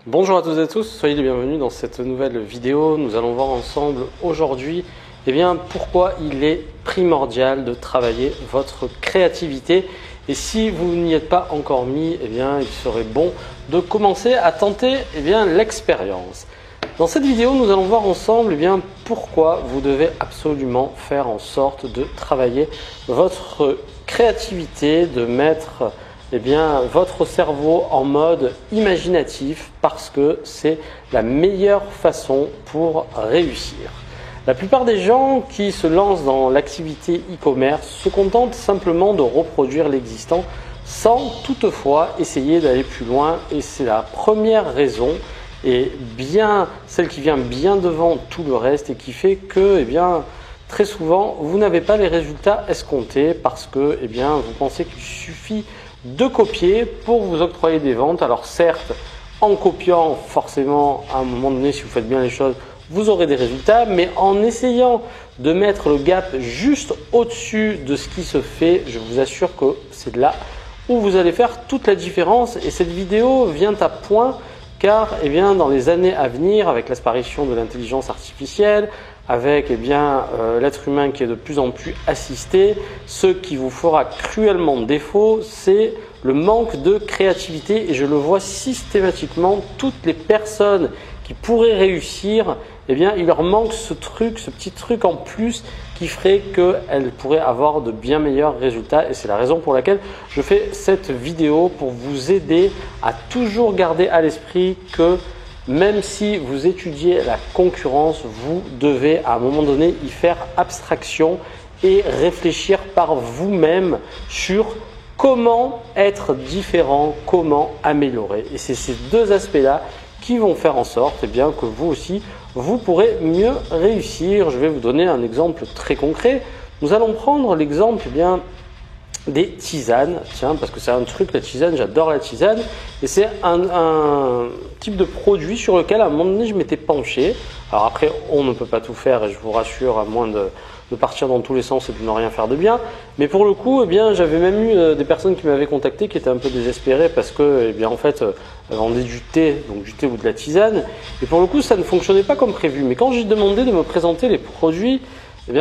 Bonjour à toutes et à tous, soyez les bienvenus dans cette nouvelle vidéo. Nous allons voir ensemble aujourd'hui pourquoi il est primordial de travailler votre créativité. Et si vous n'y êtes pas encore mis, il serait bon de commencer à tenter l'expérience. Dans cette vidéo, nous allons voir ensemble pourquoi vous devez absolument faire en sorte de travailler votre créativité, de mettre votre cerveau en mode imaginatif parce que c'est la meilleure façon pour réussir. La plupart des gens qui se lancent dans l'activité e-commerce se contentent simplement de reproduire l'existant sans toutefois essayer d'aller plus loin, et c'est la première raison et celle qui vient bien devant tout le reste et qui fait que très souvent vous n'avez pas les résultats escomptés parce que vous pensez qu'il suffit de copier pour vous octroyer des ventes. Alors certes, en copiant, forcément, à un moment donné, si vous faites bien les choses, vous aurez des résultats, mais en essayant de mettre le gap juste au-dessus de ce qui se fait, je vous assure que c'est là où vous allez faire toute la différence. Et cette vidéo vient à point car dans les années à venir, avec l'apparition de l'intelligence artificielle, avec l'être humain qui est de plus en plus assisté, ce qui vous fera cruellement défaut, c'est le manque de créativité. Et je le vois systématiquement, toutes les personnes qui pourraient réussir, il leur manque ce petit truc en plus qui ferait qu'elles pourraient avoir de bien meilleurs résultats. Et c'est la raison pour laquelle je fais cette vidéo, pour vous aider à toujours garder à l'esprit que même si vous étudiez la concurrence, vous devez à un moment donné y faire abstraction et réfléchir par vous-même sur comment être différent, comment améliorer. Et c'est ces deux aspects-là qui vont faire en sorte que vous aussi, vous pourrez mieux réussir. Je vais vous donner un exemple très concret. Nous allons prendre l'exemple des tisanes, parce que c'est un truc, la tisane, j'adore la tisane, et c'est un type de produit sur lequel à un moment donné je m'étais penché. Alors après, on ne peut pas tout faire, et je vous rassure, à moins de partir dans tous les sens et de ne rien faire de bien. Mais pour le coup, j'avais même eu des personnes qui m'avaient contacté qui étaient un peu désespérées parce que en fait, elles vendaient du thé, donc du thé ou de la tisane, et pour le coup, ça ne fonctionnait pas comme prévu. Mais quand j'ai demandé de me présenter les produits,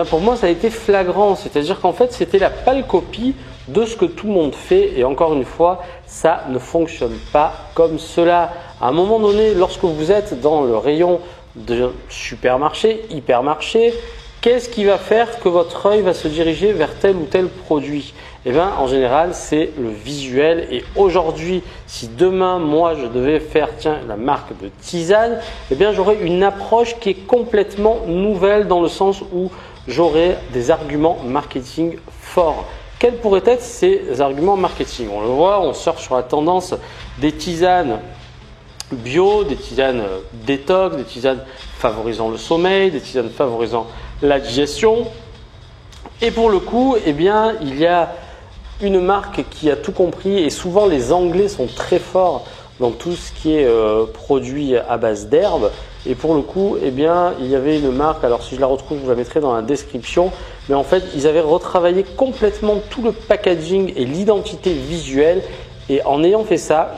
pour moi, ça a été flagrant. C'est-à-dire qu'en fait, c'était la pâle copie de ce que tout le monde fait. Et encore une fois, ça ne fonctionne pas comme cela. À un moment donné, lorsque vous êtes dans le rayon de supermarché, hypermarché, qu'est-ce qui va faire que votre œil va se diriger vers tel ou tel produit? En général, c'est le visuel. Et aujourd'hui, si demain, moi, je devais faire la marque de tisane, j'aurais une approche qui est complètement nouvelle dans le sens où j'aurais des arguments marketing forts. Quels pourraient être ces arguments marketing? On le voit, on surfe sur la tendance des tisanes bio, des tisanes détox, des tisanes favorisant le sommeil, des tisanes favorisant la digestion. Et pour le coup, il y a une marque qui a tout compris, et souvent les Anglais sont très forts dans tout ce qui est produit à base d'herbes. Et pour le coup, il y avait une marque, alors si je la retrouve, je vous la mettrai dans la description, mais en fait, ils avaient retravaillé complètement tout le packaging et l'identité visuelle, et en ayant fait ça,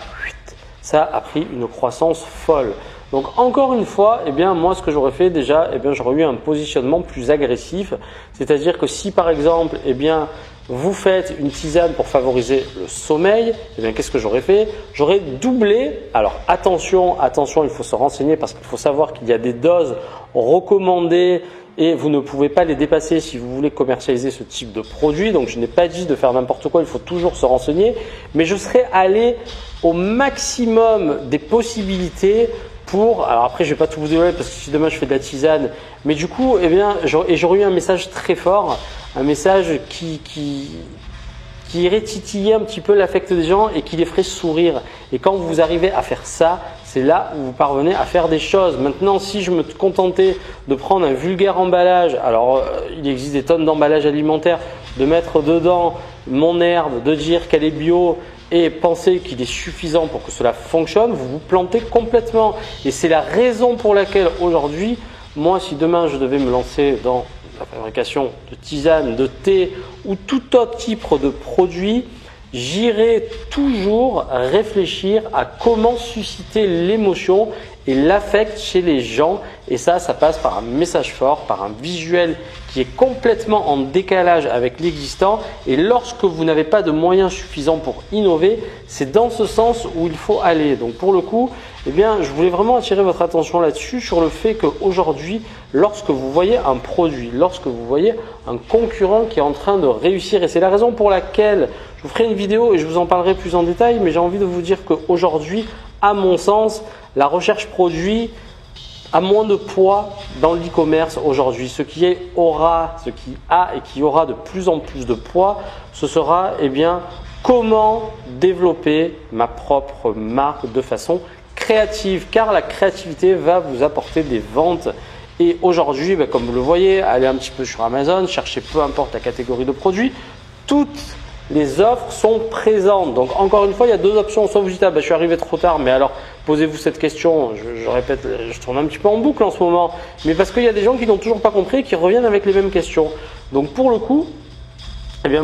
ça a pris une croissance folle. Donc encore une fois, moi ce que j'aurais fait déjà, j'aurais eu un positionnement plus agressif, c'est-à-dire que si par exemple, vous faites une tisane pour favoriser le sommeil, qu'est-ce que j'aurais fait? J'aurais doublé. Alors attention, il faut se renseigner parce qu'il faut savoir qu'il y a des doses recommandées et vous ne pouvez pas les dépasser si vous voulez commercialiser ce type de produit. Donc je n'ai pas dit de faire n'importe quoi, il faut toujours se renseigner. Mais je serais allé au maximum des possibilités alors après, je vais pas tout vous dévoiler parce que si demain je fais de la tisane, mais du coup, j'aurais eu un message très fort, un message qui irait titiller un petit peu l'affect des gens et qui les ferait sourire. Et quand vous arrivez à faire ça, c'est là où vous parvenez à faire des choses. Maintenant, si je me contentais de prendre un vulgaire emballage, alors il existe des tonnes d'emballages alimentaires, de mettre dedans mon herbe, de dire qu'elle est bio, et penser qu'il est suffisant pour que cela fonctionne, vous vous plantez complètement. Et c'est la raison pour laquelle aujourd'hui, moi, si demain je devais me lancer dans la fabrication de tisane, de thé ou tout autre type de produit, j'irai toujours réfléchir à comment susciter l'émotion et l'affect chez les gens. Et ça passe par un message fort, par un visuel qui est complètement en décalage avec l'existant. Et lorsque vous n'avez pas de moyens suffisants pour innover, c'est dans ce sens où il faut aller. Donc pour le coup, eh bien, je voulais vraiment attirer votre attention là-dessus, sur le fait qu'aujourd'hui, lorsque vous voyez un produit, lorsque vous voyez un concurrent qui est en train de réussir, et c'est la raison pour laquelle je vous ferai une vidéo et je vous en parlerai plus en détail, mais j'ai envie de vous dire qu'aujourd'hui, à mon sens, la recherche produit a moins de poids dans l'e-commerce aujourd'hui. Ce qui a et qui aura de plus en plus de poids, ce sera comment développer ma propre marque de façon créative, car la créativité va vous apporter des ventes. Et aujourd'hui, comme vous le voyez, allez un petit peu sur Amazon, cherchez peu importe la catégorie de produits, toutes les offres sont présentes. Donc encore une fois, il y a deux options. Soit vous dites je suis arrivé trop tard, mais alors posez-vous cette question. Je répète, je tourne un petit peu en boucle en ce moment, mais parce qu'il y a des gens qui n'ont toujours pas compris et qui reviennent avec les mêmes questions. Donc pour le coup,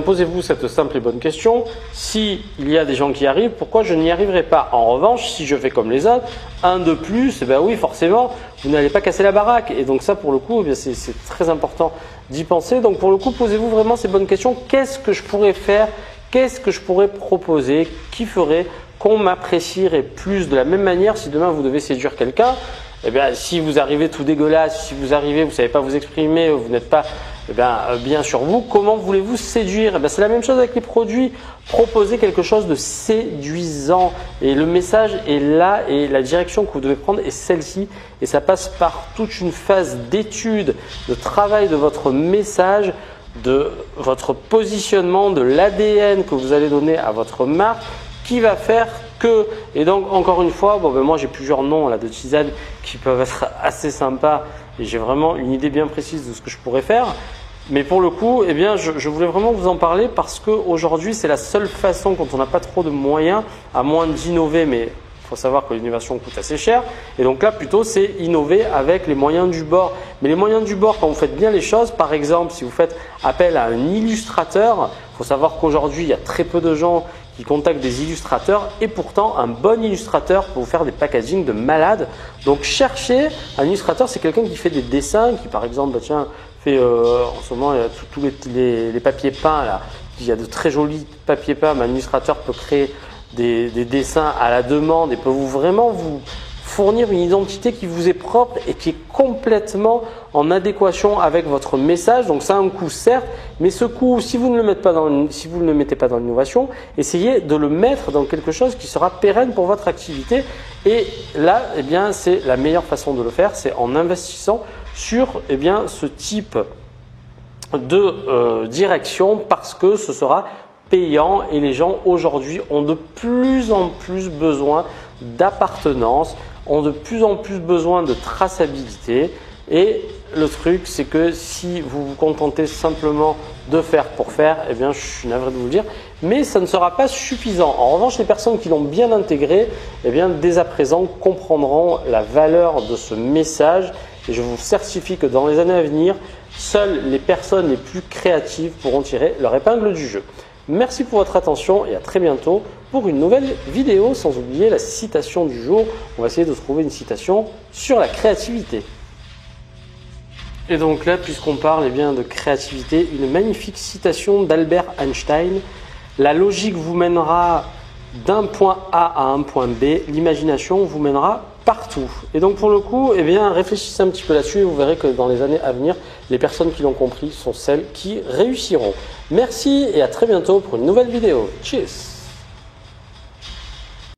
posez-vous cette simple et bonne question. S'il y a des gens qui arrivent, pourquoi je n'y arriverai pas? En revanche, si je fais comme les autres, un de plus, oui, forcément, vous n'allez pas casser la baraque. Et donc ça, pour le coup, c'est très important d'y penser. Donc pour le coup, posez-vous vraiment ces bonnes questions. Qu'est-ce que je pourrais faire? Qu'est-ce que je pourrais proposer qui ferait qu'on m'apprécierait plus? De la même manière, si demain vous devez séduire quelqu'un, si vous arrivez tout dégueulasse, si vous arrivez, vous ne savez pas vous exprimer, vous n'êtes pas bien sur vous, comment voulez-vous séduire? C'est la même chose avec les produits. Proposez quelque chose de séduisant et le message est là et la direction que vous devez prendre est celle-ci, et ça passe par toute une phase d'étude, de travail de votre message, de votre positionnement, de l'ADN que vous allez donner à votre marque, qui va faire que, et donc encore une fois, moi j'ai plusieurs noms là de tisanes qui peuvent être assez sympas et j'ai vraiment une idée bien précise de ce que je pourrais faire. Mais pour le coup, je voulais vraiment vous en parler parce qu'aujourd'hui, c'est la seule façon, quand on n'a pas trop de moyens, à moins d'innover, mais il faut savoir que l'innovation coûte assez cher. Et donc là, plutôt, c'est innover avec les moyens du bord. Mais les moyens du bord, quand vous faites bien les choses, par exemple, si vous faites appel à un illustrateur, il faut savoir qu'aujourd'hui, il y a très peu de gens qui contactent des illustrateurs, et pourtant un bon illustrateur peut vous faire des packaging de malade. Donc cherchez un illustrateur, c'est quelqu'un qui fait des dessins, qui par exemple fait en ce moment il y a tous les papiers peints là, il y a de très jolis papiers peints, mais un illustrateur peut créer des dessins à la demande et peut vraiment vous fournir une identité qui vous est propre et qui est complètement en adéquation avec votre message. Donc ça a un coût certes, mais ce coût, si vous ne le mettez pas dans l'innovation, essayez de le mettre dans quelque chose qui sera pérenne pour votre activité. Et là, c'est la meilleure façon de le faire, c'est en investissant sur ce type de direction, parce que ce sera payant et les gens aujourd'hui ont de plus en plus besoin d'appartenance, ont de plus en plus besoin de traçabilité. Et le truc, c'est que si vous vous contentez simplement de faire pour faire, je suis navré de vous le dire, mais ça ne sera pas suffisant. En revanche, les personnes qui l'ont bien intégré, dès à présent comprendront la valeur de ce message. Et je vous certifie que dans les années à venir, seules les personnes les plus créatives pourront tirer leur épingle du jeu. Merci pour votre attention et à très bientôt pour une nouvelle vidéo, sans oublier la citation du jour. On va essayer de trouver une citation sur la créativité. Et donc là, puisqu'on parle de créativité, une magnifique citation d'Albert Einstein. La logique vous mènera d'un point A à un point B, l'imagination vous mènera partout. Et donc pour le coup, réfléchissez un petit peu là-dessus et vous verrez que dans les années à venir, les personnes qui l'ont compris sont celles qui réussiront. Merci et à très bientôt pour une nouvelle vidéo. Cheers!